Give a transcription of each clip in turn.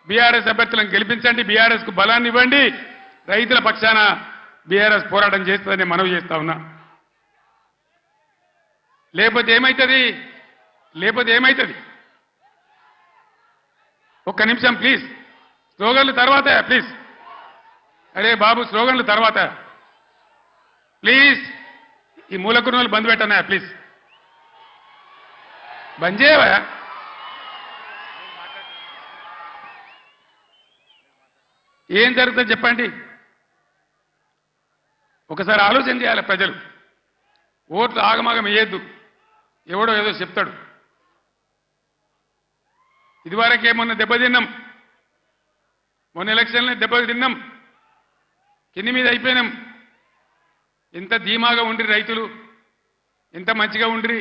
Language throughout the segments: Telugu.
బీఆర్ఎస్ అభ్యర్థులను గెలిపించండి, బీఆర్ఎస్ కు బలాన్ని ఇవ్వండి, రైతుల పక్షాన బీఆర్ఎస్ పోరాటం చేస్తుందని మనవి చేస్తా ఉన్నా. లేకపోతే ఏమైతుంది? ఒక్క నిమిషం ప్లీజ్. స్లోగన్లు తర్వాత ప్లీజ్. అరే బాబు, స్లోగన్లు తర్వాత ప్లీజ్. ఈ మూలకున్నోళ్ళు బంద్ పెట్టనా ప్లీజ్. బంద్ చేయవా? ఏం జరుగుతుంది చెప్పండి. ఒకసారి ఆలోచన చేయాలి ప్రజలు. ఓట్లు ఆగమాగం వేయద్దు. ఎవడో ఏదో చెప్తాడు. ఇదివరకేమన్నా దెబ్బతిన్నాం, మొన్న ఎలక్షన్లో దెబ్బతిన్నాం, కింది మీద అయిపోయినాం. ఎంత ధీమాగా ఉండ్రి రైతులు, ఎంత మంచిగా ఉండ్రి,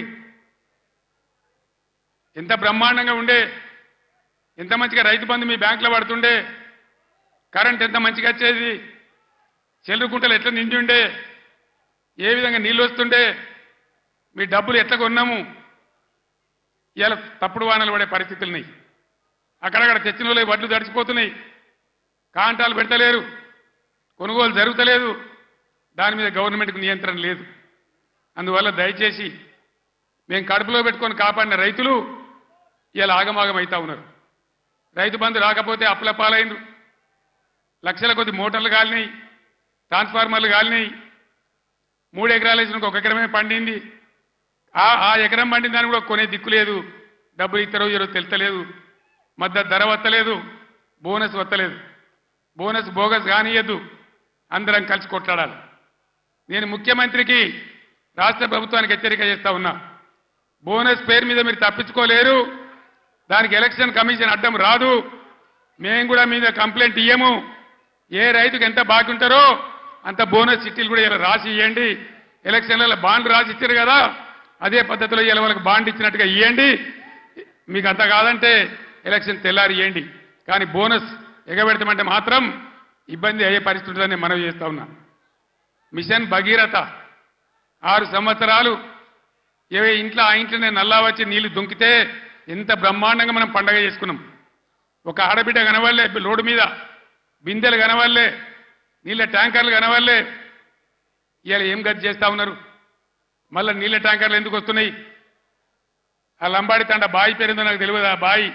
ఎంత బ్రహ్మాండంగా ఉండే, ఎంత మంచిగా రైతు బంధు మీ బ్యాంకులో పడుతుండే, కరెంట్ ఎంత మంచిగా వచ్చేది, చెల్లుకుంటలు ఎట్లా నిండి ఉండే, ఏ విధంగా నీళ్ళు వస్తుండే, మీ డబ్బులు ఎట్లా కొన్నాము. ఇవాళ తప్పుడు వానలు పడే పరిస్థితులున్నాయి. అక్కడక్కడ తెచ్చిన వాళ్ళు వడ్లు తడిచిపోతున్నాయి, కాంటాలు పెడతలేరు, కొనుగోలు జరుగుతలేదు, దాని మీద గవర్నమెంట్కు నియంత్రణ లేదు. అందువల్ల దయచేసి మేము కడుపులో పెట్టుకొని కాపాడిన రైతులు ఇలా ఆగమాగం అవుతా ఉన్నారు. రైతు బంధు రాకపోతే అప్పుల పాలైండ్రు, లక్షల కొద్ది మోటార్లు కాలినాయి, ట్రాన్స్ఫార్మర్లు కాలినాయి, 3 ఎకరాలు వేసిన 1 ఎకరమే పండింది. ఆ ఎకరం పండిన దాన్ని కూడా కొనే దిక్కు లేదు. డబ్బులు ఇస్తారో ఈరోజు తెలుస్తలేదు, మద్దతు ధర వత్తలేదు, బోనస్ వత్తలేదు. బోనస్ బోగస్ కానియద్దు, అందరం కలిసి కొట్లాడాలి. నేను ముఖ్యమంత్రికి, రాష్ట్ర ప్రభుత్వానికి హెచ్చరిక చేస్తా ఉన్నా. బోనస్ పేరు మీద మీరు తప్పించుకోలేరు. దానికి ఎలక్షన్ కమిషన్ అడ్డం రాదు. మేము కూడా మీద కంప్లైంట్ ఇయ్యము. ఏ రైతుకు ఎంత బాకీ ఉంటారో అంత బోనస్ చిట్టీలు కూడా ఇలా రాసి ఇవ్వండి. ఎలక్షన్లలో బాండ్లు రాసి ఇచ్చారు కదా, అదే పద్ధతిలో ఇలా వాళ్ళకి బాండ్ ఇచ్చినట్టుగా ఇవ్వండి. మీకు అంత కాదంటే ఎలక్షన్ తెల్లారి ఇవ్వండి. కానీ బోనస్ ఎగబెడతామంటే మాత్రం ఇబ్బంది అయ్యే పరిస్థితి ఉంటుందని మనవి చేస్తా ఉన్నా. మిషన్ భగీరథ 6 సంవత్సరాలు ఇంట్లో ఆ ఇంట్లోనే నల్లా వచ్చి నీళ్లు దుంకితే ఎంత బ్రహ్మాండంగా మనం పండగ చేసుకున్నాం. ఒక ఆడబిడ్డ కనవల్లే, రోడ్డు మీద బిందెలు కనవల్లే, నీళ్ళ ట్యాంకర్లు కనవల్లే. ఇవాళ ఏం గది చేస్తా ఉన్నారు? మళ్ళీ నీళ్ళ ట్యాంకర్లు ఎందుకు వస్తున్నాయి? ఆ లంబాడి తండ బాయి పేరుందో నాకు తెలియదు. ఆ బాయి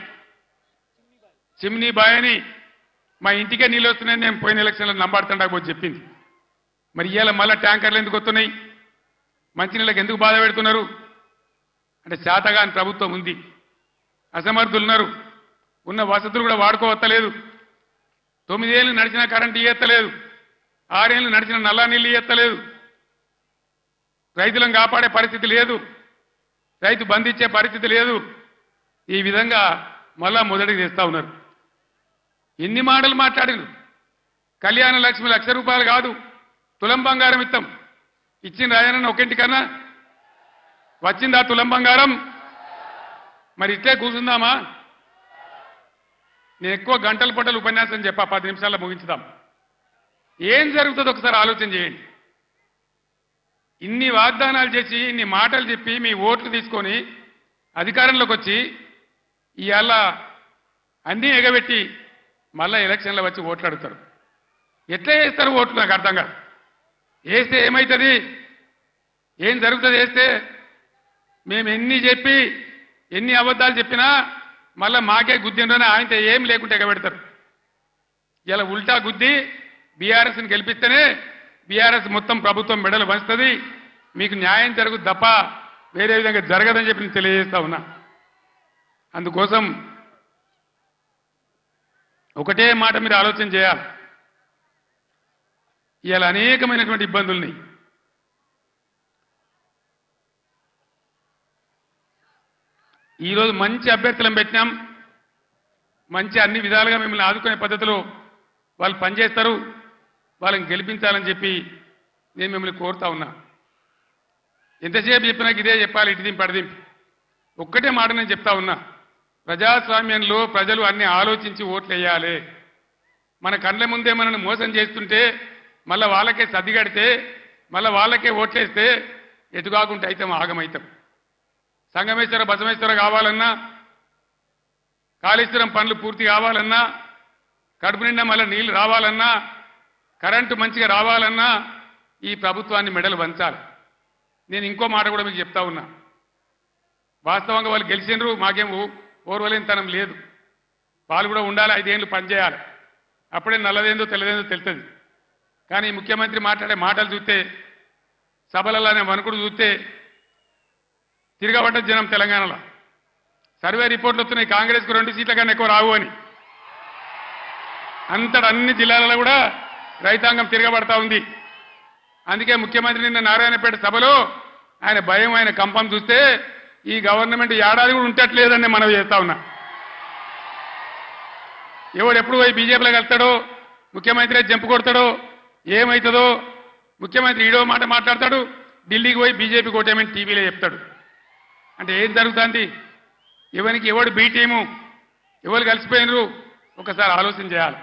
చిమ్నీ బాయ్ అని మా ఇంటికే నీళ్ళు వస్తున్నాయని నేను పోయిన ఎలక్షన్లో లంబాడి తండకు పోయి చెప్పింది. మరి ఇవాళ మళ్ళీ ట్యాంకర్లు ఎందుకు వస్తున్నాయి? మంచినీళ్ళకి ఎందుకు బాధ పెడుతున్నారు? అంటే శాతగాని ప్రభుత్వం ఉంది, అసమర్థులు ఉన్నారు, ఉన్న వసతులు కూడా వాడుకోవత్తలేదు. 9 ఏళ్ళు నడిచిన కరెంటు ఇయ్యత్తలేదు, 6 ఏళ్ళు నడిచిన నల్లా నీళ్ళు ఇయ్యత్తలేదు, రైతులను కాపాడే పరిస్థితి లేదు, రైతు బంధించే పరిస్థితి లేదు. ఈ విధంగా మళ్ళా మొదటికి తెస్తా ఉన్నారు. ఎన్ని మాటలు మాట్లాడిను. కళ్యాణ లక్ష్మి ₹1,00,000 కాదు, తులం బంగారం ఇస్తాం. ఇచ్చిన రాయనన్న ఒకింటికన్నా వచ్చిందా తులం బంగారం? మరి ఇట్లే కూర్చుందామా? నేను ఎక్కువ గంటల పట్టలు ఉపన్యాసం చెప్పా, 10 నిమిషాల్లో ముగించుదాం. ఏం జరుగుతుందో ఒకసారి ఆలోచన చేయండి. ఇన్ని వాగ్దానాలు చేసి, ఇన్ని మాటలు చెప్పి, మీ ఓట్లు తీసుకొని అధికారంలోకి వచ్చి ఇవాళ అన్నీ ఎగబెట్టి మళ్ళా ఎలక్షన్లో వచ్చి ఓట్లు అడుగుతారు. ఎట్లా వేస్తారు ఓట్లు? నాకు అర్థం కాదు. వేస్తే ఏమవుతుంది? ఏం జరుగుతుంది వేస్తే? మేము ఎన్ని చెప్పి, ఎన్ని అబద్ధాలు చెప్పినా మళ్ళీ మాకే గుద్దిండ్రని ఆయనతో ఏం లేకుంటే ఎగబెడతారు. ఇలా ఉల్టా గుద్ది బీఆర్ఎస్ని గెలిపిస్తేనే బీఆర్ఎస్ మొత్తం ప్రభుత్వం మెడలు వంచుతుంది, మీకు న్యాయం జరుగుతుంది తప్ప వేరే విధంగా జరగదని చెప్పి నేను తెలియజేస్తా ఉన్నా. అందుకోసం ఒకటే మాట మీరు ఆలోచన చేయాలి. ఇవాళ అనేకమైనటువంటి ఇబ్బందుల్ని ఈరోజు మంచి అభ్యర్థులను పెట్టినాం, మంచి అన్ని విధాలుగా మిమ్మల్ని ఆదుకునే పద్ధతిలో వాళ్ళు పనిచేస్తారు, వాళ్ళని గెలిపించాలని చెప్పి నేను మిమ్మల్ని కోరుతా ఉన్నా. ఎంతసేపు చెప్పినాక ఇదే చెప్పాలి, ఇటు దింపి అడిదింపి. ఒక్కటే మాట నేను చెప్తా ఉన్నా. ప్రజాస్వామ్యంలో ప్రజలు అన్ని ఆలోచించి ఓట్లు వేయాలి. మన కళ్ళ ముందే మనల్ని మోసం చేస్తుంటే మళ్ళీ వాళ్ళకే సర్దిగడితే మళ్ళీ వాళ్ళకే ఓట్లేస్తే ఎటుగాకుంటే అయితే ఆగమవుతాం. సంగమేశ్వర బసవేశ్వర కావాలన్నా, కాళేశ్వరం పనులు పూర్తి కావాలన్నా, కడుపు నిండా మళ్ళీ నీళ్లు రావాలన్నా కరెంటు మంచిగా రావాలన్నా ఈ ప్రభుత్వాన్ని మెడలు వంచాలి. నేను ఇంకో మాట కూడా మీకు చెప్తా ఉన్నా. వాస్తవంగా వాళ్ళు గెలిచినరు, మాకేం ఓర్వలేనితనం లేదు. వాళ్ళు కూడా ఉండాలి, 5 ఏళ్ళు పనిచేయాలి. అప్పుడే నల్లదేందో తెల్లదేందో తెలుస్తుంది. కానీ ముఖ్యమంత్రి మాట్లాడే మాటలు చూస్తే, సభలలోనే వణుకుడు చూస్తే తిరగబడ్డ జనం తెలంగాణలో. సర్వే రిపోర్ట్లు వస్తున్నాయి, కాంగ్రెస్కు 2 సీట్ల కన్నా ఎక్కువ రావు అని. అంతటా అన్ని జిల్లాలలో కూడా రైతాంగం తిరగబడతా ఉంది. అందుకే ముఖ్యమంత్రి నిన్న నారాయణపేట సభలో ఆయన భయం, ఆయన కంపం చూస్తే ఈ గవర్నమెంట్ ఏడాది కూడా ఉంటట్లేదని మనం చేస్తా ఉన్నా. ఎవడు ఎప్పుడు పోయి బీజేపీలో కలుస్తాడో, ముఖ్యమంత్రి జంపు కొడతాడో, ఏమవుతుందో. ముఖ్యమంత్రి ఈడో మాట మాట్లాడతాడు, ఢిల్లీకి పోయి బీజేపీ కోటేమని టీవీలో చెప్తాడు. అంటే ఏం జరుగుతుంది? ఎవరికి ఎవడు బీ టీము, ఎవరు కలిసిపోయినరు ఒకసారి ఆలోచన చేయాలి.